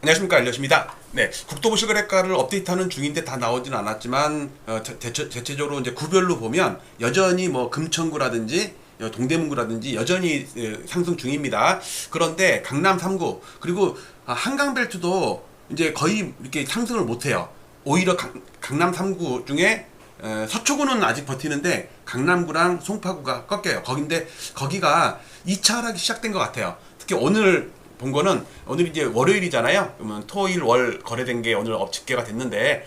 안녕하십니까, 알려십니다. 네, 국토부 시거래가를 업데이트하는 중인데 다 나오지는 않았지만 대체적으로 이제 구별로 보면 여전히 뭐 금천구라든지 동대문구라든지 여전히 상승 중입니다. 그런데 강남 3구 그리고 한강벨트도 이제 거의 이렇게 상승을 못해요. 오히려 강남 3구 중에 서초구는 아직 버티는데 강남구랑 송파구가 꺾여요. 거기가 2차 하락이 시작된 것 같아요. 특히 오늘 본 거는 오늘 이제 월요일이잖아요. 그러면 토일 월 거래된 게 오늘 집계가 됐는데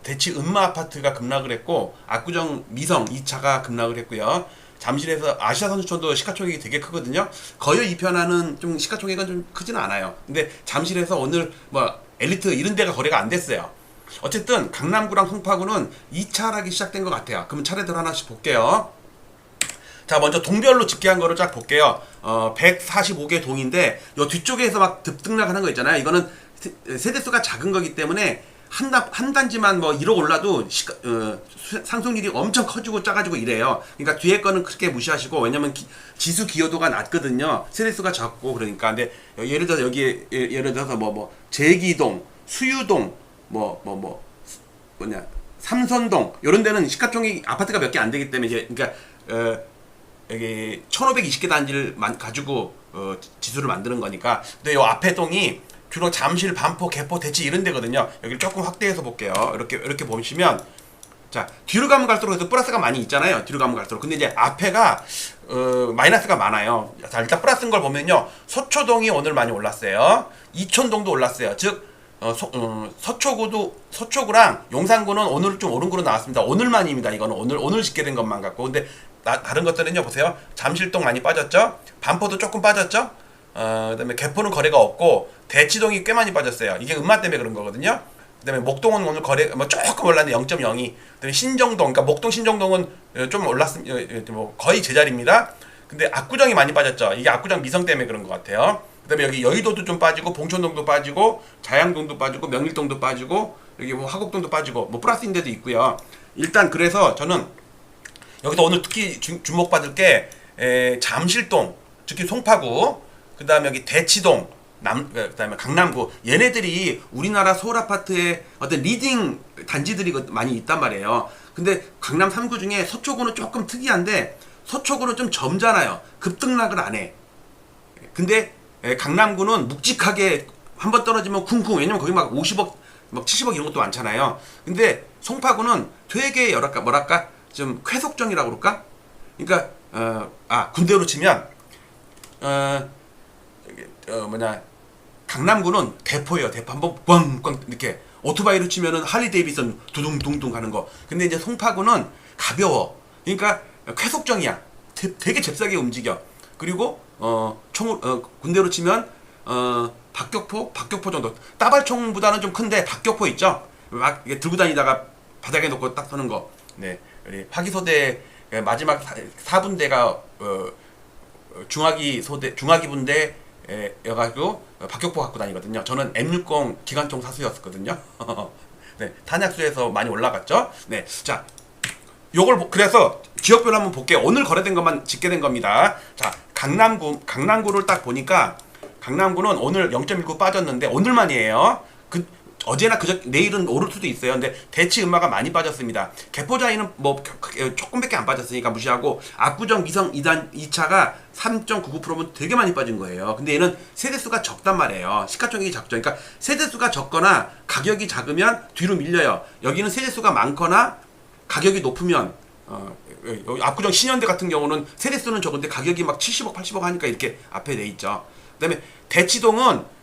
대치 음마 아파트가 급락을 했고 압구정 미성 2차가 급락을 했고요. 잠실에서 아시아 선수촌도 시가총액이 되게 크거든요. 거의 이편하는 좀 시가총액은 좀 크지는 않아요. 근데 잠실에서 오늘 뭐 엘리트 이런 데가 거래가 안 됐어요. 어쨌든 강남구랑 송파구는 2차 하락이 시작된 것 같아요. 그럼 차례대로 하나씩 볼게요. 자, 먼저 동별로 집계한 거를 쫙 볼게요. 145개 동인데 요 뒤쪽에서 막 급등락하는 거 있잖아요. 이거는 세대수가 작은 거기 때문에 한 단지만 뭐 1억 올라도 상승률이 엄청 커지고 작아지고 이래요. 그러니까 뒤에 거는 크게 무시하시고, 왜냐면 지수 기여도가 낮거든요. 세대수가 적고 그러니까. 근데 예를 들어서 여기 예를 들어서 뭐 제기동, 수유동, 삼선동 이런 데는 시가총액 아파트가 몇 개 안 되기 때문에 이제 그러니까 여기 1520개 단지를 가지고 지수를 만드는 거니까. 근데 요 앞에 동이 주로 잠실, 반포, 개포, 대치 이런 데거든요. 여기를 조금 확대해서 볼게요. 이렇게 보시면, 자, 뒤로 가면 갈수록 그래도 플러스가 많이 있잖아요. 뒤로 가면 갈수록. 근데 이제 앞에가 마이너스가 많아요. 자, 일단 플러스인 걸 보면요, 서초동이 오늘 많이 올랐어요. 이촌동도 올랐어요. 즉 서초구랑 용산구는 오늘 좀 오른 거로 나왔습니다. 오늘만입니다. 이거는 오늘 집계된 것만 갖고. 근데 다른 것들은요, 보세요. 잠실동 많이 빠졌죠. 반포도 조금 빠졌죠. 그다음에 개포는 거래가 없고 대치동이 꽤 많이 빠졌어요. 이게 음마 때문에 그런 거거든요. 그다음에 목동은 오늘 거래 뭐 조금 올랐는데 0.02. 그다음에 신정동, 그러니까 목동 신정동은 좀 올랐습니다. 뭐 거의 제자리입니다. 근데 압구정이 많이 빠졌죠. 이게 압구정 미성 때문에 그런 것 같아요. 그다음에 여기 여의도도 좀 빠지고 봉천동도 빠지고 자양동도 빠지고 명일동도 빠지고 여기 뭐 화곡동도 빠지고 뭐 플러스인 데도 있고요. 일단 그래서 저는 여기서 오늘 특히 주목받을 게 잠실동, 특히 송파구, 그다음에 여기 대치동, 그다음에 강남구, 얘네들이 우리나라 서울 아파트의 어떤 리딩 단지들이 많이 있단 말이에요. 근데 강남 3구 중에 서초구는 조금 특이한데 서초구는 좀 젊잖아요. 급등락을 안 해. 근데 강남구는 묵직하게 한번 떨어지면 쿵쿵, 왜냐면 거기 막 50억, 막 70억 이런 것도 많잖아요. 근데 송파구는 되게 뭐랄까 좀 쾌속정이라고 그럴까? 그러니까 군대로 치면 강남구는 대포예요. 대포 한번 꽝꽝 이렇게 오토바이로 치면은 할리 데이비슨 두둥둥둥 가는 거. 근데 이제 송파구는 가벼워. 그러니까 쾌속정이야. 되게 잽싸게 움직여. 그리고 군대로 치면 박격포 정도. 따발총보다는 좀 큰데 박격포 있죠. 막 들고 다니다가 바닥에 놓고 딱 서는 거. 네, 우리 화기소대 마지막 4분대가 중화기 분대 여가지고 박격포 갖고 다니거든요. 저는 M60 기관총 사수였었거든요. 네, 탄약수에서 많이 올라갔죠. 네, 자, 그래서 지역별로 한번 볼게요. 오늘 거래된 것만 집계된 겁니다. 자, 강남구를 딱 보니까 강남구는 오늘 0.19 빠졌는데 오늘만이에요. 어제나 내일은 오를 수도 있어요. 근데 대치 음마가 많이 빠졌습니다. 개포자이는 뭐 조금밖에 안 빠졌으니까 무시하고, 압구정 미성 2차가 3.99%면 되게 많이 빠진 거예요. 근데 얘는 세대수가 적단 말이에요. 시가총액이 적죠. 그러니까 세대수가 적거나 가격이 작으면 뒤로 밀려요. 여기는 세대수가 많거나 가격이 높으면 압구정 신현대 같은 경우는 세대수는 적은데 가격이 막 70억 80억 하니까 이렇게 앞에 돼 있죠. 그 다음에 대치동은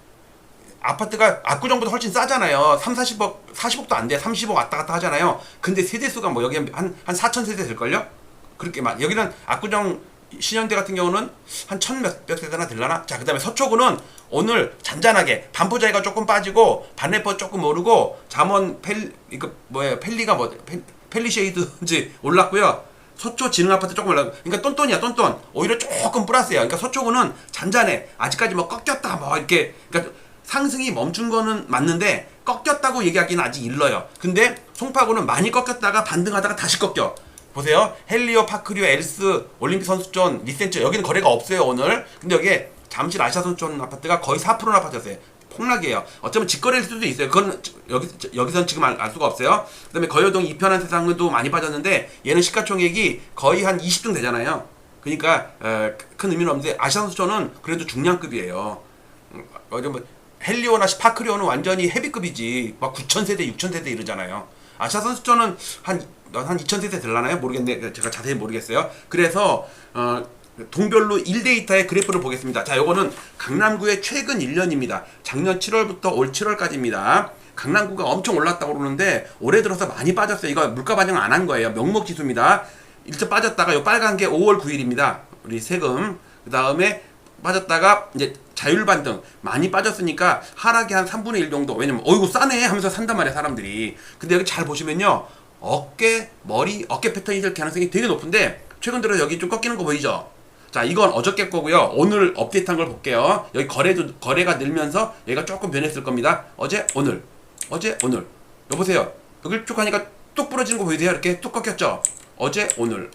아파트가 압구정보다 훨씬 싸잖아요. 40억도 안 돼. 30억 왔다 갔다 하잖아요. 근데 세대수가 뭐 여기 한 4,000세대 될걸요? 그렇게 여기는 압구정 신현대 같은 경우는 한 1,000몇 세대나 될라나? 자, 그 다음에 서초구는 오늘 잔잔하게 반포자이가 조금 빠지고 반래퍼 조금 오르고 잠원 펠리가 펠리쉐이드인지 올랐고요. 서초 지능아파트 조금 올라가고, 그러니까 똔똔이야, 똔똔. 오히려 조금 플러스예요. 그러니까 서초구는 잔잔해. 아직까지 뭐 꺾였다 뭐 이렇게, 그러니까 상승이 멈춘 거는 맞는데 꺾였다고 얘기하기는 아직 일러요. 근데 송파구는 많이 꺾였다가 반등하다가 다시 꺾여. 보세요. 헬리오, 파크류, 엘스, 올림픽 선수촌, 리센츠, 여기는 거래가 없어요 오늘. 근데 여기에 잠실 아시아 선수촌 아파트가 거의 4%나 빠졌어요. 폭락이에요. 어쩌면 직거래일 수도 있어요. 그건 여기선 지금 알 수가 없어요. 그다음에 거여동 이편한 세상도 많이 빠졌는데 얘는 시가총액이 거의 한 20등 되잖아요. 그러니까 큰 의미는 없는데 아시아선수촌은 그래도 중량급이에요. 뭐 헬리오나 스파크리오는 완전히 헤비급이지. 막 9,000세대, 6,000세대 이러잖아요. 아시아선수촌은 한 2,000세대 될라나요? 모르겠네. 제가 자세히 모르겠어요. 그래서 동별로 1데이터의 그래프를 보겠습니다. 자, 요거는 강남구의 최근 1년입니다. 작년 7월부터 올 7월까지입니다. 강남구가 엄청 올랐다고 그러는데 올해 들어서 많이 빠졌어요. 이거 물가 반영 안 한 거예요. 명목지수입니다. 일찍 빠졌다가 요 빨간 게 5월 9일입니다. 우리 세금. 그 다음에 빠졌다가 이제 자율반등 많이 빠졌으니까 하락이 한 3분의 1 정도. 왜냐면 어이구 싸네 하면서 산단 말이야 사람들이. 근데 여기 잘 보시면요, 어깨 패턴이 될 가능성이 되게 높은데 최근 들어 여기 좀 꺾이는 거 보이죠? 자, 이건 어저께 거고요. 오늘 업데이트한 걸 볼게요. 여기 거래가 늘면서 얘가 조금 변했을 겁니다. 어제 오늘 여보세요. 여기 쭉 하니까 뚝 부러지는 거 보이세요? 이렇게 뚝 꺾였죠? 어제 오늘.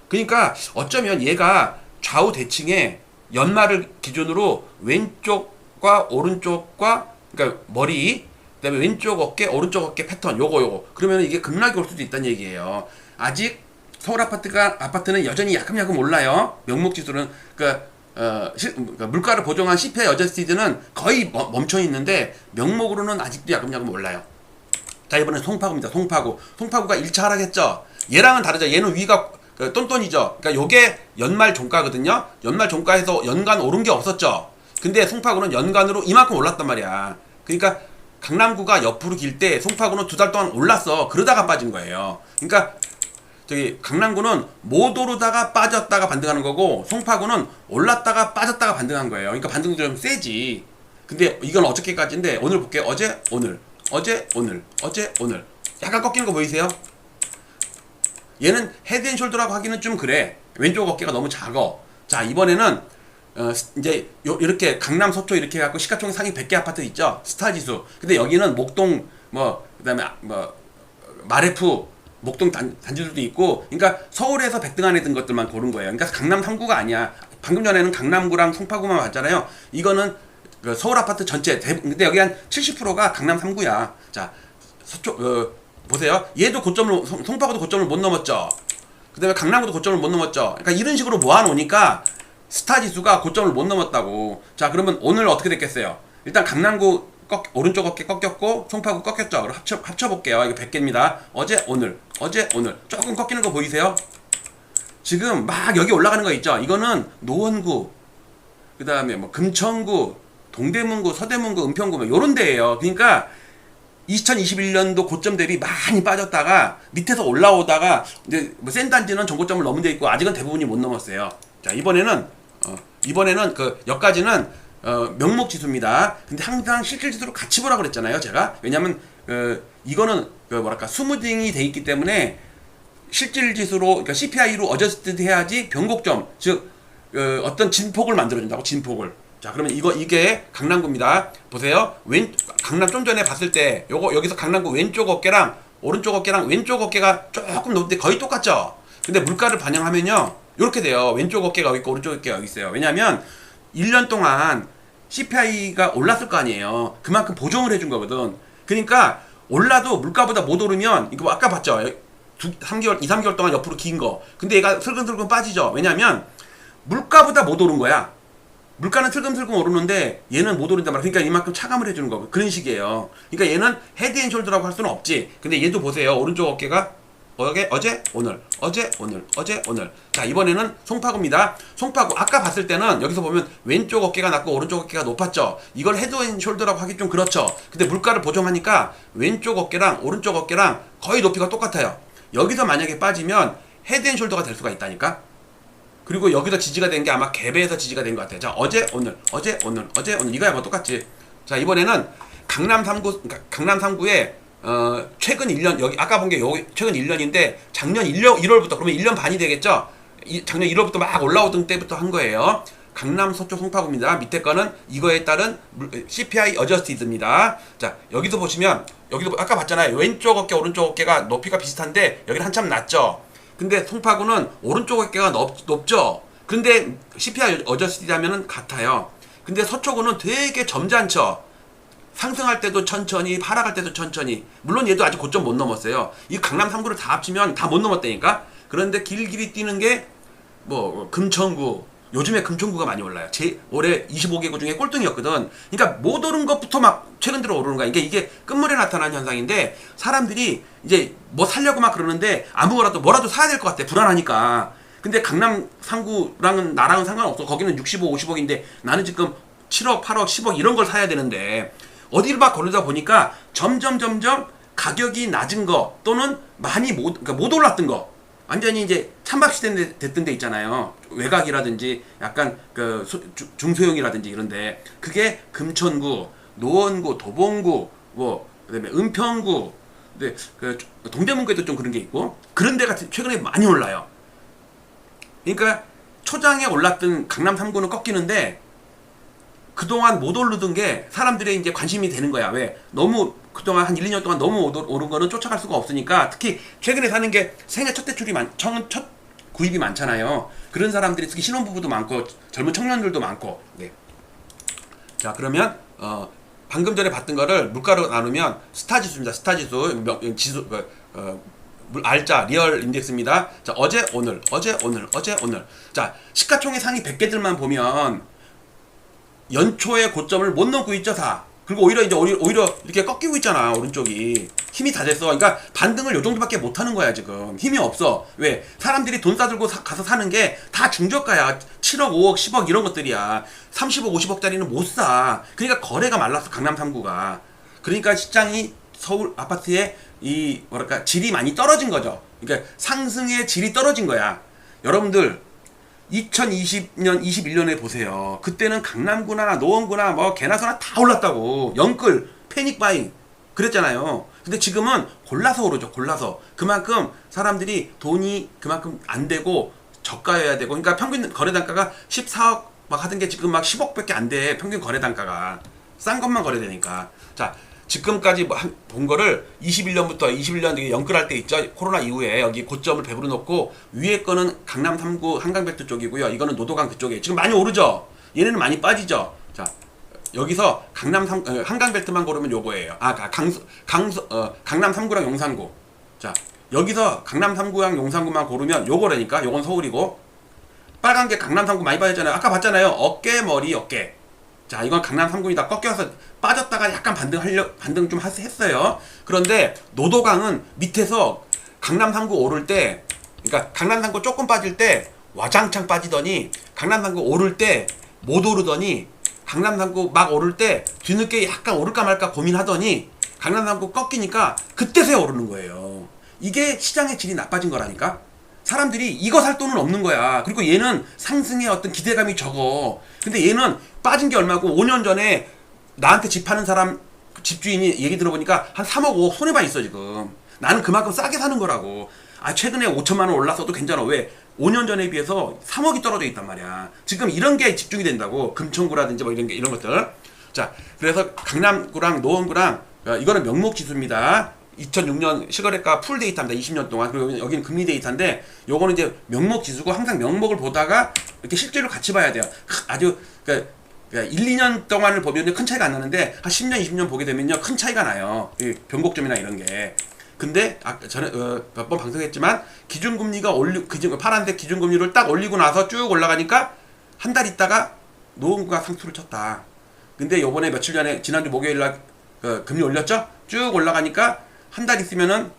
그러니까 어쩌면 얘가 좌우 대칭에 연말을 기준으로 왼쪽과 오른쪽과, 그러니까 머리, 그다음에 왼쪽 어깨, 오른쪽 어깨 패턴 요거 그러면 이게 급락이 올 수도 있다는 얘기예요. 아직 서울 아파트는 여전히 야금야금 올라요. 명목지수는 그러니까 물가를 보정한 CPI 어저스티드는 거의 멈춰 있는데 명목으로는 아직도 야금야금 올라요. 자, 이번엔 송파구입니다. 송파구가 1차 하락했죠. 얘랑은 다르죠. 얘는 위가 똔똔이죠. 그러니까 요게 연말 종가거든요. 연말 종가에서 연간 오른 게 없었죠. 근데 송파구는 연간으로 이만큼 올랐단 말이야. 그러니까 강남구가 옆으로 길 때 송파구는 2달 동안 올랐어. 그러다가 빠진 거예요. 그러니까 저기 강남구는 못 오르다가 빠졌다가 반등하는 거고 송파구는 올랐다가 빠졌다가 반등한 거예요. 그러니까 반등도 좀 세지. 근데 이건 어저께까지인데 오늘 볼게요. 어제 오늘 약간 꺾이는 거 보이세요? 얘는 헤드앤숄더라고 하기는 좀 그래. 왼쪽 어깨가 너무 작어. 자, 이번에는 이제 이렇게 강남 서초 이렇게 해갖고 시가총액 상위 100개 아파트 있죠? 스타지수. 근데 여기는 목동 그다음에 마레프 목동 단지들도 있고, 그러니까 서울에서 100등 안에 든 것들만 고른 거예요. 그러니까 강남 3구가 아니야. 방금 전에는 강남구랑 송파구만 봤잖아요. 이거는 서울 아파트 전체 근데 여기 한 70%가 강남 3구야. 자, 서쪽 보세요. 얘도 고점을, 송파구도 고점을 못 넘었죠. 그 다음에 강남구도 고점을 못 넘었죠. 그러니까 이런 식으로 모아놓으니까 스타지수가 고점을 못 넘었다고. 자, 그러면 오늘 어떻게 됐겠어요? 일단 강남구 오른쪽 어깨 꺾였고 송파구 꺾였죠. 그럼 합쳐볼게요. 이거 100개입니다. 어제 오늘 조금 꺾이는 거 보이세요? 지금 막 여기 올라가는 거 있죠. 이거는 노원구, 그 다음에 뭐 금천구, 동대문구, 서대문구, 은평구 뭐 요런 데예요. 그러니까 2021년도 고점 대비 많이 빠졌다가 밑에서 올라오다가 이제 뭐 센 단지는 전고점을 넘은 데 있고 아직은 대부분이 못 넘었어요. 자, 이번에는 여기까지는 명목 지수입니다. 근데 항상 실질 지수로 같이 보라고 그랬잖아요, 제가. 왜냐면 이거는 스무딩이 돼 있기 때문에 실질 지수로, 그러니까 CPI로 어저스트드 해야지 변곡점, 즉 어떤 진폭을 만들어준다고. 진폭을. 자, 그러면 이게 강남구입니다. 보세요. 강남 좀 전에 봤을 때 여기서 강남구 왼쪽 어깨랑 오른쪽 어깨랑 왼쪽 어깨가 조금 높은데 거의 똑같죠. 근데 물가를 반영하면요 이렇게 돼요. 왼쪽 어깨가 여기 있고 오른쪽 어깨가 여기 있어요. 왜냐면 1년 동안 CPI가 올랐을 거 아니에요. 그만큼 보정을 해준 거거든. 그러니까 올라도 물가보다 못 오르면, 이거 아까 봤죠? 2, 3개월 동안 옆으로 긴 거. 근데 얘가 슬금슬금 빠지죠. 왜냐면 물가보다 못 오른 거야. 물가는 슬금슬금 오르는데 얘는 못 오른단 말이야. 그러니까 이만큼 차감을 해주는 거. 그런 식이에요. 그러니까 얘는 헤드앤숄더라고 할 수는 없지. 근데 얘도 보세요. 오른쪽 어깨가 어제 오늘. 자, 이번에는 송파구입니다. 송파구 아까 봤을 때는 여기서 보면 왼쪽 어깨가 낮고 오른쪽 어깨가 높았죠. 이걸 헤드앤숄더라고 하기 좀 그렇죠. 근데 물가를 보정하니까 왼쪽 어깨랑 오른쪽 어깨랑 거의 높이가 똑같아요. 여기서 만약에 빠지면 헤드앤숄더가 될 수가 있다니까. 그리고 여기서 지지가 된 게 아마 갭에서 지지가 된 것 같아요. 자, 어제 오늘 이거야 뭐 똑같지. 자, 이번에는 강남 3구에 최근 1년, 여기 아까 본 게 최근 1년인데 작년 1월부터, 그러면 1년 반이 되겠죠? 작년 1월부터 막 올라오던 때부터 한 거예요. 강남 서초 송파구입니다. 밑에 거는 이거에 따른 CPI 어저스티드입니다. 자, 여기서 보시면 여기도 아까 봤잖아요. 왼쪽 어깨 오른쪽 어깨가 높이가 비슷한데 여기는 한참 낮죠. 근데 송파구는 오른쪽 어깨가 높죠. 근데 CPI 어저스티드 하면은 같아요. 근데 서초구는 되게 점잖죠. 상승할 때도 천천히, 하락할 때도 천천히. 물론 얘도 아직 고점 못 넘었어요. 이 강남 3구를 다 합치면 다 못 넘었다니까. 그런데 길길이 뛰는 게 뭐 금천구. 요즘에 금천구가 많이 올라요. 올해 25개구 중에 꼴등이었거든. 그러니까 못 오른 것부터 막 최근 들어 오르는 거야. 이게 끝물에 나타나는 현상인데, 사람들이 이제 뭐 살려고 막 그러는데 아무거라도 뭐라도 사야 될 것 같아. 불안하니까. 근데 강남 3구랑은 나랑은 상관없어. 거기는 65, 50억인데 나는 지금 7억, 8억, 10억 이런 걸 사야 되는데, 어디를 막 거르다 보니까 점점 가격이 낮은 거 또는 많이 그러니까 못 올랐던 거, 완전히 이제 찬밥이 됐던 데 있잖아요. 외곽이라든지 약간 그 중소형이라든지 이런데, 그게 금천구, 노원구, 도봉구, 뭐 그다음에 은평구, 근데 그 동대문구에도 좀 그런 게 있고, 그런 데가 최근에 많이 올라요. 그러니까 초장에 올랐던 강남 3구는 꺾이는데, 그동안 못 오르던 게 사람들의 이제 관심이 되는 거야. 왜? 너무 그동안 한 1, 2년 동안 너무 오른 거는 쫓아갈 수가 없으니까. 특히 최근에 사는 게 생애 첫 대출이 첫 구입이 많잖아요. 그런 사람들이, 특히 신혼부부도 많고 젊은 청년들도 많고. 네. 자, 그러면 방금 전에 봤던 거를 물가로 나누면 스타지수입니다. 스타지수 지수 알짜 리얼 인덱스입니다. 자, 어제 오늘. 자, 시가총액 상위 100개들만 보면 연초의 고점을 못 넘고 있죠, 다. 그리고 오히려 이렇게 꺾이고 있잖아, 오른쪽이. 힘이 다 됐어. 그러니까 반등을 요 정도밖에 못 하는 거야, 지금. 힘이 없어. 왜? 사람들이 돈 싸들고 가서 사는 게 다 중저가야. 7억, 5억, 10억 이런 것들이야. 30억, 50억짜리는 못 사. 그러니까 거래가 말랐어, 강남 3구가. 그러니까 시장이 서울 아파트의 질이 많이 떨어진 거죠. 그러니까 상승의 질이 떨어진 거야. 여러분들, 2020년, 21년에 보세요. 그때는 강남구나 노원구나 뭐 개나 소나 다 올랐다고. 영끌, 패닉바잉 그랬잖아요. 근데 지금은 골라서 오르죠. 골라서. 그만큼 사람들이 돈이 그만큼 안 되고 저가여야 되고, 그러니까 평균 거래 단가가 14억 막 하던 게 지금 막 10억밖에 안 돼. 평균 거래 단가가. 싼 것만 거래되니까. 자, 지금까지 본 거를 21년 연끌할 때 있죠. 코로나 이후에 여기 고점을 배부르 놓고, 위에 거는 강남 3구 한강벨트 쪽이고요. 이거는 노도강 그쪽에 지금 많이 오르죠. 얘네는 많이 빠지죠. 자, 여기서 한강벨트만 고르면 요거예요. 강남 3구랑 용산구. 자, 여기서 강남 3구랑 용산구만 고르면 요거라니까. 요건 서울이고, 빨간 게 강남 3구 많이 빠졌잖아요. 아까 봤잖아요. 어깨, 머리, 어깨. 자, 이건 강남 3구이 다 꺾여서 빠졌다가 약간 반등 좀 했어요. 그런데 노도강은 밑에서 강남 3구 오를 때, 그러니까 강남 3구 조금 빠질 때 와장창 빠지더니, 강남 3구 오를 때 못 오르더니, 강남 3구 막 오를 때 뒤늦게 약간 오를까 말까 고민하더니, 강남 3구 꺾이니까 그때서야 오르는 거예요. 이게 시장의 질이 나빠진 거라니까. 사람들이 이거 살 돈은 없는 거야. 그리고 얘는 상승의 어떤 기대감이 적어. 근데 얘는 빠진 게 얼마고, 5년 전에 나한테 집 파는 사람, 집주인이 얘기 들어보니까 한 3억 5억 손해만 있어 지금. 나는 그만큼 싸게 사는 거라고. 최근에 5천만 원 올랐어도 괜찮아. 왜? 5년 전에 비해서 3억이 떨어져 있단 말이야. 지금 이런 게 집중이 된다고. 금천구라든지 뭐 이런 것들. 자, 그래서 강남구랑 노원구랑, 이거는 명목 지수입니다. 2006년 실거래가 풀 데이터입니다. 20년 동안. 그리고 여기는 금리 데이터인데, 요거는 이제 명목 지수고, 항상 명목을 보다가 이렇게 실제로 같이 봐야 돼요. 아주, 그러니까 1, 2년 동안을 보면 큰 차이가 안 나는데, 한 10년, 20년 보게 되면요, 큰 차이가 나요. 이 변곡점이나 이런 게. 근데, 전에, 몇 번 방송했지만, 기준금리가 파란색 기준금리를 딱 올리고 나서 쭉 올라가니까, 한 달 있다가 노원구가 상투를 쳤다. 근데 요번에 며칠 전에, 지난주 목요일날, 금리 올렸죠? 쭉 올라가니까, 한 달 있으면은,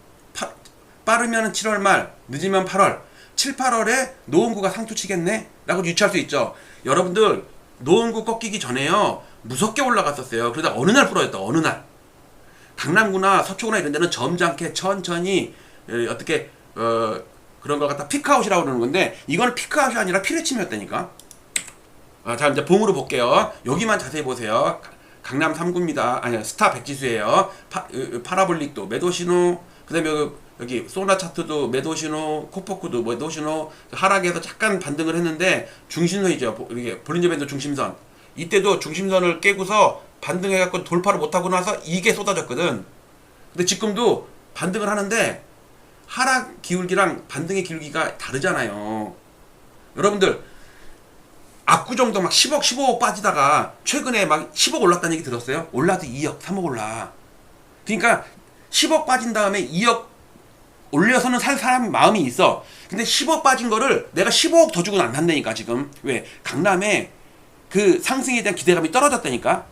빠르면 7월 말, 늦으면 8월, 7, 8월에 노원구가 상투 치겠네? 라고 유추할 수 있죠. 여러분들, 노원구 꺾이기 전에요, 무섭게 올라갔었어요. 그러다 어느 날 부러졌다, 어느 날. 강남구나 서초구나 이런 데는 점잖게 천천히, 어떻게, 그런 걸 갖다 피크아웃이라고 그러는 건데, 이거는 피크아웃이 아니라 피레침이었다니까. 자, 이제 봉으로 볼게요. 여기만 자세히 보세요. 강남 3구입니다. 아니, 스타 백지수예요. 파라볼릭도 매도신호, 그 다음에 여기 소나 차트도 매도신호, 코포크도 매도신호, 하락에서 잠깐 반등을 했는데 중심선이죠. 이게 볼린저 밴드 중심선. 이때도 중심선을 깨고서 반등해갖고 돌파를 못하고 나서 이게 쏟아졌거든. 근데 지금도 반등을 하는데 하락 기울기랑 반등의 기울기가 다르잖아요. 여러분들, 압구정도 막 10억, 15억 빠지다가 최근에 막 10억 올랐다는 얘기 들었어요? 올라도 2억, 3억 올라. 그러니까 10억 빠진 다음에 2억 올려서는 살 사람 마음이 있어. 근데 10억 빠진 거를 내가 15억 더 주고는 안 산다니까 지금. 왜? 강남에 그 상승에 대한 기대감이 떨어졌다니까.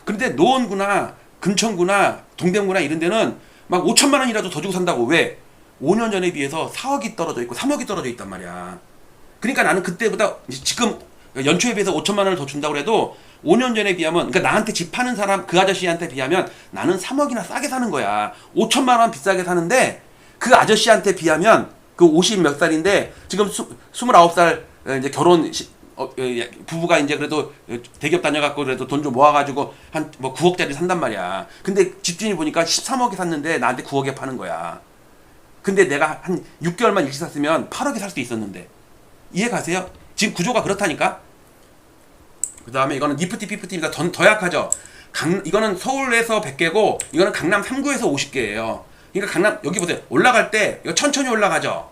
그런데 노원구나 금천구나 동대문구나 이런 데는 막 5천만 원이라도 더 주고 산다고. 왜? 5년 전에 비해서 4억이 떨어져 있고 3억이 떨어져 있단 말이야. 그러니까 나는 그때보다 지금 연초에 비해서 5천만 원을 더 준다고 해도 5년 전에 비하면, 그러니까 나한테 집 파는 사람 그 아저씨한테 비하면 나는 3억이나 싸게 사는 거야. 5천만 원 비싸게 사는데 그 아저씨한테 비하면 그 50 몇 살인데 지금 29살 이제 결혼 부부가 이제 그래도 대기업 다녀갖고 그래도 돈 좀 모아가지고 한 뭐 9억짜리 산단 말이야. 근데 집주인이 보니까 13억에 샀는데 나한테 9억에 파는 거야. 근데 내가 한 6개월만 일찍 샀으면 8억에 살 수도 있었는데. 이해 가세요? 지금 구조가 그렇다니까? 그 다음에 이거는 니프티 피프티입니다. 더 약하죠? 이거는 서울에서 100개고 이거는 강남 3구에서 50개예요. 그러니까 강남 여기 보세요. 올라갈 때 이거 천천히 올라가죠.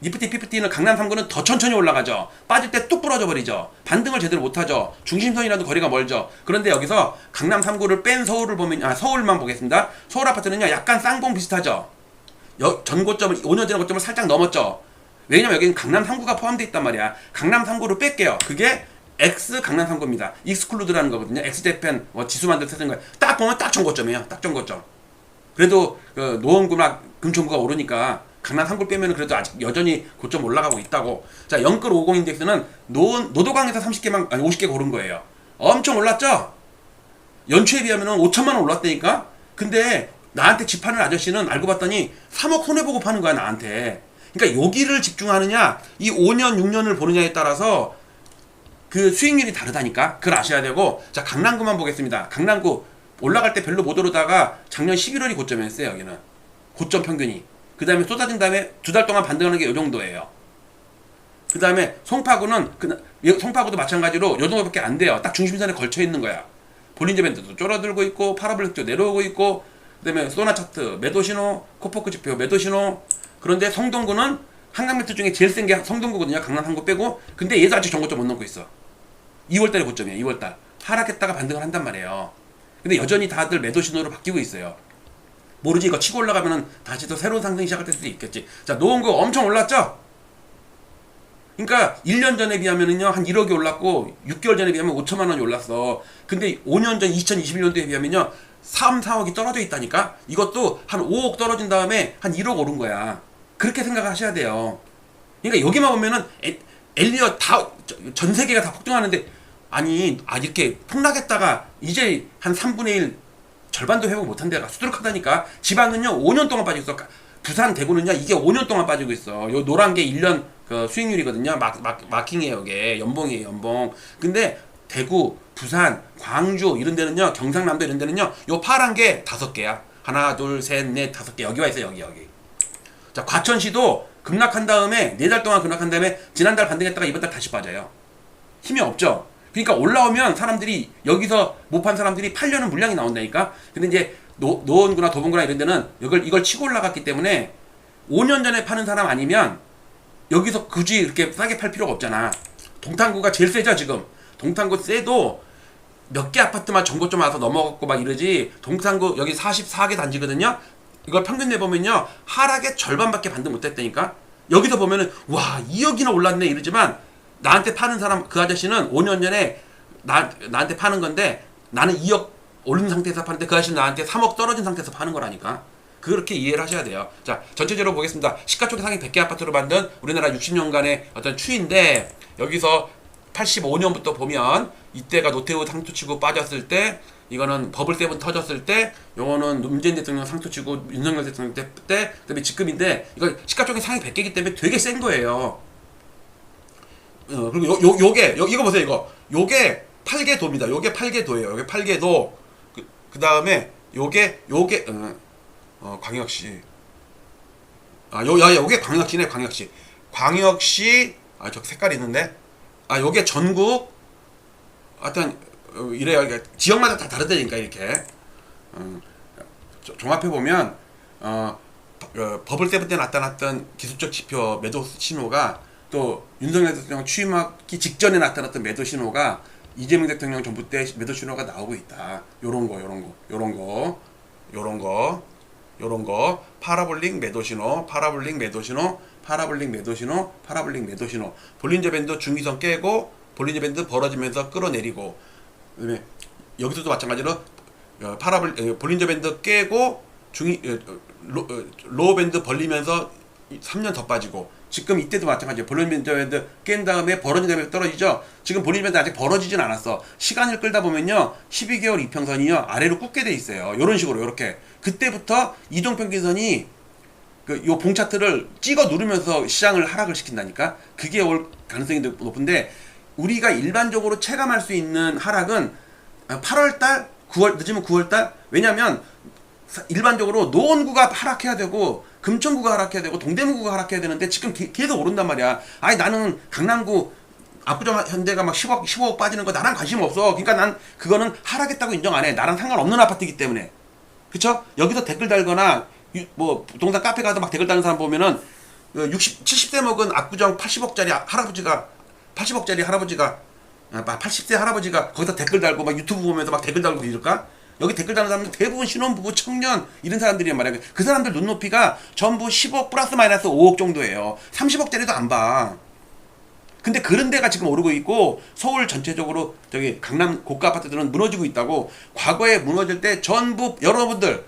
니프티 피프티는 강남 3구는 더 천천히 올라가죠. 빠질 때 뚝 부러져 버리죠. 반등을 제대로 못하죠. 중심선이라도 거리가 멀죠. 그런데 여기서 강남 3구를 뺀 서울을 보면 서울만 보겠습니다. 서울 아파트는요 약간 쌍봉 비슷하죠. 전 고점을 5년 전의 고점을 살짝 넘었죠. 왜냐면 여기는 강남 3구가 포함되어 있단 말이야. 강남 3구를 뺄게요. 그게 X 강남 3구입니다. 익스클루드라는 거거든요. X재팬 지수 만들 때 쓰는 거예요. 딱 보면 딱 전고점이에요. 딱 전고점. 그래도 그 노원구나 금천구가 오르니까 강남 3구 빼면 그래도 아직 여전히 고점 올라가고 있다고. 자, 영끌 50 인덱스는 노도강에서 30개만 아니 50개가 오른 거예요. 엄청 올랐죠? 연초에 비하면 5천만 원 올랐다니까? 근데 나한테 집 파는 아저씨는 알고 봤더니 3억 손해보고 파는 거야 나한테. 그러니까 여기를 집중하느냐 이 5년 6년을 보느냐에 따라서 그 수익률이 다르다니까. 그걸 아셔야 되고. 자, 강남구만 보겠습니다. 강남구 올라갈 때 별로 못 오르다가 작년 11월이 고점이었어요. 여기는 고점 평균이. 그 다음에 쏟아진 다음에 2달 동안 반등하는 게 이 정도예요. 그 다음에 송파구는 송파구도 마찬가지로 요 정도밖에 안 돼요. 딱 중심선에 걸쳐 있는 거야. 볼린저 밴드도 쫄아들고 있고 파라블 흑조 내려오고 있고, 그 다음에 소나 차트 매도 신호, 코포크 지표 매도 신호. 그런데 성동구는 한강 매트 중에 제일 센 게 성동구거든요. 강남 3구 빼고. 근데 얘도 아직 정고점 못 넘고 있어. 2월달에 고점이야. 2월달 하락했다가 반등을 한단 말이에요. 근데 여전히 다들 매도 신호로 바뀌고 있어요. 모르지. 이거 치고 올라가면은 다시 또 새로운 상승이 시작할 수도 있겠지. 자, 노원구 엄청 올랐죠? 그러니까 1년 전에 비하면은요 한 1억이 올랐고 6개월 전에 비하면 5천만 원이 올랐어. 근데 5년 전 2021년도에 비하면요 3, 4억이 떨어져 있다니까. 이것도 한 5억 떨어진 다음에 한 1억 오른 거야. 그렇게 생각하셔야 돼요. 그러니까 여기만 보면은 엘리엇 다 전 세계가 다 폭등하는데 아니 이렇게 폭락했다가 이제 한 3분의 1 절반도 회복 못한 데가 수두룩하다니까. 지방은요 5년 동안 빠지고 있어. 부산 대구는요 이게 5년 동안 빠지고 있어. 요 노란 게 1년 그 수익률이거든요. 마킹이에요. 이게 연봉이에요. 연봉. 근데 대구, 부산, 광주 이런 데는요, 경상남도 이런 데는요 요 파란 게 5개야. 하나 둘 셋 넷 5개. 여기 와 있어. 여기. 자, 과천시도 급락한 다음에 4달 동안 급락한 다음에 지난달 반등했다가 이번 달 다시 빠져요. 힘이 없죠. 그러니까 올라오면 사람들이 여기서 못 판 사람들이 팔려는 물량이 나온다니까. 근데 이제 노원구나 도봉구나 이런 데는 이걸 치고 올라갔기 때문에 5년 전에 파는 사람 아니면 여기서 굳이 이렇게 싸게 팔 필요가 없잖아. 동탄구가 제일 세죠 지금. 동탄구 세도 몇 개 아파트만 전고점 와서 넘어갔고 막 이러지. 동탄구 여기 44개 단지거든요. 이걸 평균 내보면요 하락의 절반밖에 반등 못했다니까. 여기서 보면은 와 2억이나 올랐네 이러지만 나한테 파는 사람 그 아저씨는 5년 전에 나한테 파는 건데 나는 2억 오른 상태에서 파는데 그 아저씨는 나한테 3억 떨어진 상태에서 파는 거라니까. 그렇게 이해를 하셔야 돼요. 자, 전체적으로 보겠습니다. 시가총액 상위 100개 아파트로 만든 우리나라 60년간의 어떤 추이인데, 여기서 85년부터 보면 이때가 노태우 상투치고 빠졌을 때, 이거는 버블 세븐 터졌을 때, 요거는 문재인 대통령 상투치고 윤석열 대통령 때, 그다음에 지금인데 이거 시가총액 상위 100개이기 때문에 되게 센 거예요. 그리고 요게 이거 보세요. 요게 8개도입니다. 요게 8개도예요. 요게 8개도. 그 다음에 요게 광역시. 요게 광역시네. 광역시. 저 색깔이 있는데. 요게 전국. 하여튼 이래요. 지역마다 다 다르다니까 이렇게. 종합해 보면 버블 세븐 때 나타났던 기술적 지표 매도 신호가 또 윤석열 대통령 취임하기 직전에 나타났던 매도 신호가 이재명 대통령 정부 때 매도 신호가 나오고 있다. 요런 거 파라볼릭 매도 신호, 파라볼릭 매도 신호, 파라볼릭 매도 신호, 파라볼릭 매도 신호. 볼린저 밴드 중위선 깨고 볼린저 밴드 벌어지면서 끌어내리고, 그다음에 여기서도 마찬가지로 볼린저 밴드 깨고 로우 밴드 벌리면서 3년 더 빠지고, 지금 이때도 마찬가지예요. 볼린저 밴드 깬 다음에 벌어진 다음에 떨어지죠. 지금 볼린저 밴드 아직 벌어지진 않았어. 시간을 끌다 보면요 12개월 이평선이요 아래로 굽게 돼 있어요. 이런 식으로 이렇게 그때부터 이동평균선이 요 봉차트를 찍어 누르면서 시장을 하락을 시킨다니까. 그게 올 가능성이 높은데, 우리가 일반적으로 체감할 수 있는 하락은 8월달, 9월, 늦으면 9월달. 왜냐면 일반적으로 노원구가 하락해야 되고 금천구가 하락해야 되고 동대문구가 하락해야 되는데 지금 계속 오른단 말이야. 아니 나는 강남구 압구정 현대가 막 10억 15억 빠지는 거 나랑 관심 없어. 그러니까 난 그거는 하락했다고 인정 안 해. 나랑 상관없는 아파트이기 때문에. 그쵸? 여기서 댓글 달거나 뭐 부동산 카페 가서 막 댓글 다는 사람 보면은 70대 먹은 압구정 80억짜리 할아버지가 80억짜리 할아버지가 80세 할아버지가 거기서 댓글 달고 막 유튜브 보면서 막 댓글 달고 이럴까? 여기 댓글 다는 사람들 대부분 신혼부부, 청년 이런 사람들이란 말이야. 그 사람들 눈높이가 전부 10억 플러스 마이너스 5억 정도예요. 30억짜리도 안 봐. 근데 그런 데가 지금 오르고 있고, 서울 전체적으로 저기 강남 고가 아파트들은 무너지고 있다고. 과거에 무너질 때 전부 여러분들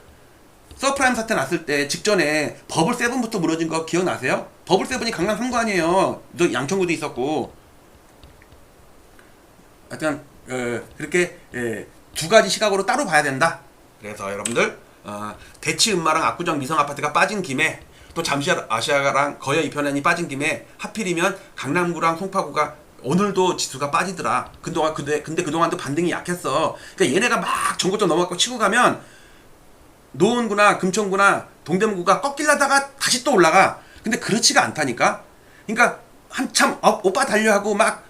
서프라임 사태 났을 때 직전에 버블 세븐부터 무너진 거 기억나세요? 버블 세븐이 강남 3구 아니에요. 저 양천구도 있었고. 하여튼 그렇게 두 가지 시각으로 따로 봐야 된다. 그래서 여러분들 대치 음마랑 압구정 미성 아파트가 빠진 김에, 또 잠시 아시아랑 거여 이편안이 빠진 김에 하필이면 강남구랑 송파구가 오늘도 지수가 빠지더라. 근데 그동안도 반등이 약했어. 그러니까 얘네가 막 전고점 넘어가고 치고 가면 노원구나 금천구나 동대문구가 꺾이려다가 다시 또 올라가. 근데 그렇지가 않다니까. 그러니까 한참 오빠 달려하고 막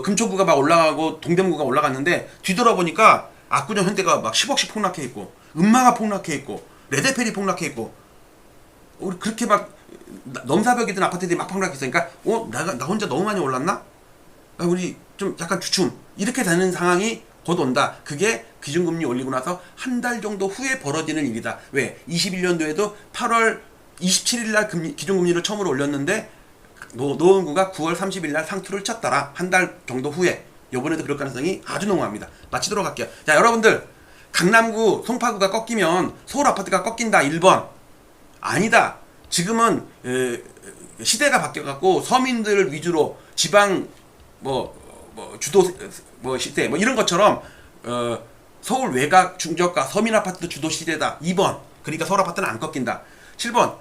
금천구가 막 올라가고 동대문구가 올라갔는데, 뒤돌아보니까 압구정 현대가 막 10억씩 폭락해 있고, 음마가 폭락해 있고, 레드펠이 폭락해 있고, 우리 그렇게 막 넘사벽이든 아파트들이 막 폭락했으니까 나 혼자 너무 많이 올랐나? 우리 좀 약간 주춤 이렇게 되는 상황이 곧 온다. 그게 기준금리 올리고 나서 한 달 정도 후에 벌어지는 일이다. 왜? 21년도에도 8월 27일 날 기준금리를 처음으로 올렸는데 노원구가 9월 30일 날 상투를 쳤더라. 한 달 정도 후에. 요번에도 그럴 가능성이 아주 농후합니다. 마치도록 할게요. 자, 여러분들, 강남구 송파구가 꺾이면 서울 아파트가 꺾인다. 1번 아니다. 지금은 시대가 바뀌어갖고 서민들 위주로 지방 주도 시대 이런 것처럼 서울 외곽 중저가 서민 아파트 주도 시대다. 2번 그러니까 서울 아파트는 안 꺾인다. 7번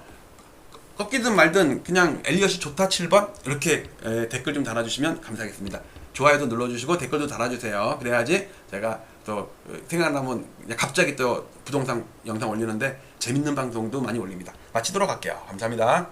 꺾이든 말든 그냥 엘리엇이 좋다. 7번 이렇게 댓글 좀 달아주시면 감사하겠습니다. 좋아요도 눌러주시고 댓글도 달아주세요. 그래야지 제가 또 생각나면 갑자기 또 부동산 영상 올리는데 재밌는 방송도 많이 올립니다. 마치도록 할게요. 감사합니다.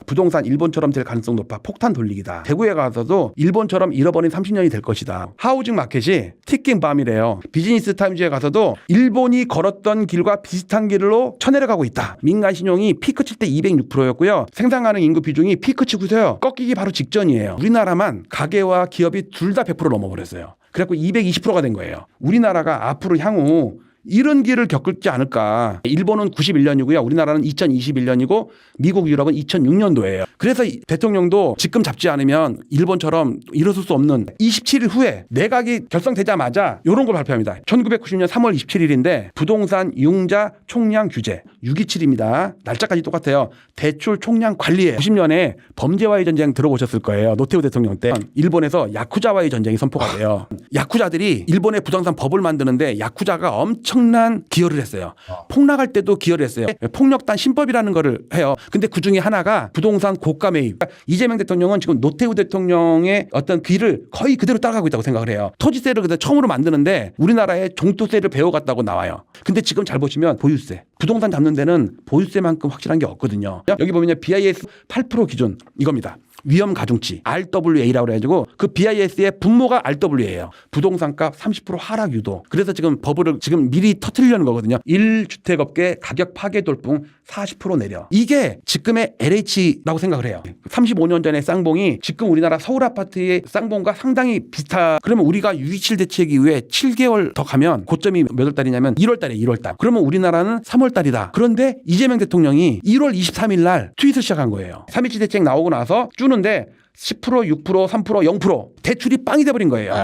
부동산 일본처럼 될 가능성 높아. 폭탄 돌리기다. 대구에 가서도 일본처럼 잃어버린 30년이 될 것이다. 하우징 마켓이 티킹 밤이래요. 비즈니스 타임즈에 가서도 일본이 걸었던 길과 비슷한 길로 쳐내려가고 있다. 민간 신용이 피크 칠 때 206%였고요. 생산 가능 인구 비중이 피크 치고서요. 꺾이기 바로 직전이에요. 우리나라만 가계와 기업이 둘 다 100% 넘어버렸어요. 그래갖고 220%가 된 거예요. 우리나라가 앞으로 향후 이런 길을 겪을지 않을까. 일본은 91년이고요. 우리나라는 2021년이고 미국, 유럽은 2006년도예요. 그래서 대통령도 직금 잡지 않으면 일본처럼 일어설 수 없는 27일 후에 내각이 결성되자마자 이런 걸 발표합니다. 1990년 3월 27일인데 부동산 융자 총량 규제 627입니다. 날짜까지 똑같아요. 대출 총량 관리에 90년에 범죄와의 전쟁 들어보셨을 거예요. 노태우 대통령 때 일본에서 야쿠자와의 전쟁이 선포가 돼요. 야쿠자들이 일본의 부동산 법을 만드는데 야쿠자가 엄청난 기여를 했어요. 폭락할 때도 기여를 했어요. 폭력단 신법이라는 거를 해요. 근데 그 중에 하나가 부동산 고가 매입. 이재명 대통령은 지금 노태우 대통령의 어떤 귀를 거의 그대로 따라가고 있다고 생각을 해요. 토지세를 그대로 처음으로 만드는데 우리나라에 종토세를 배워갔다고 나와요. 근데 지금 잘 보시면 보유세. 부동산 잡는 데는 보유세만큼 확실한 게 없거든요. 여기 보면 BIS 8% 기준 이겁니다. 위험 가중치 RWA라고 그래가지고 그 BIS의 분모가 RWA예요. 부동산값 30% 하락 유도. 그래서 지금 버블을 지금 미리 터트리려는 거거든요. 1주택업계 가격 파괴 돌풍 40% 내려. 이게 지금의 LH라고 생각을 해요. 35년 전에 쌍봉이 지금 우리나라 서울 아파트의 쌍봉과 상당히 비슷하. 그러면 우리가 6.27 대책 이후에 7개월 더 가면 고점이 몇 월 달이냐면 1월 달에 1월 달. 그러면 우리나라는 3월 달이다. 그런데 이재명 대통령이 1월 23일 날 트윗을 시작한 거예요. 3.27 대책 나오고 나서 주는데 10%, 6%, 3%, 0% 대출이 빵이 돼버린 거예요.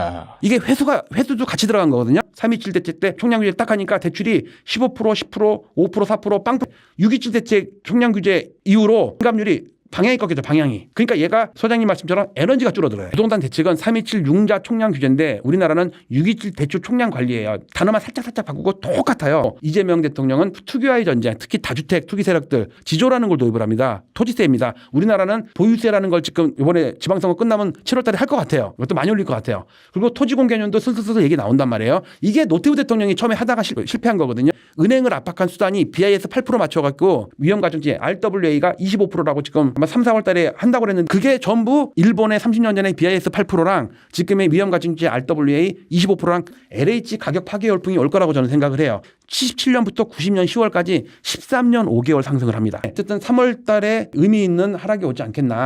이게 회수도 같이 들어간 거거든요. 3.27 대책 때 총량 규제 딱 하니까 대출이 15%, 10%, 5%, 4%, 빵. 6.27 대책 총량 규제 이후로 환갑률이 방향이 꺾여져 방향이. 그러니까 얘가 소장님 말씀처럼 에너지가 줄어들어요. 부동산 대책은 3.27 융자 총량 규제인데 우리나라는 6.27 대출 총량 관리예요. 단어만 살짝 바꾸고 똑같아요. 이재명 대통령은 투기와의 전쟁, 특히 다주택 투기 세력들 지조라는 걸 도입을 합니다. 토지세입니다. 우리나라는 보유세라는 걸 지금 이번에 지방선거 끝나면 7월 달에 할 것 같아요. 이것도 많이 올릴 것 같아요. 그리고 토지공개년도 슬슬 얘기 나온단 말이에요. 이게 노태우 대통령이 처음에 하다가 실패한 거거든요. 은행을 압박한 수단이 BIS 8% 맞춰갖고 위험가중치 RWA가 25%라고 지금 아마 3, 4월 달에 한다고 그랬는데 그게 전부 일본의 30년 전에 BIS 8%랑 지금의 위험가중치 RWA 25%랑 LH 가격 파괴 열풍이 올 거라고 저는 생각을 해요. 77년부터 90년 10월까지 13년 5개월 상승을 합니다. 어쨌든 3월 달에 의미 있는 하락이 오지 않겠나.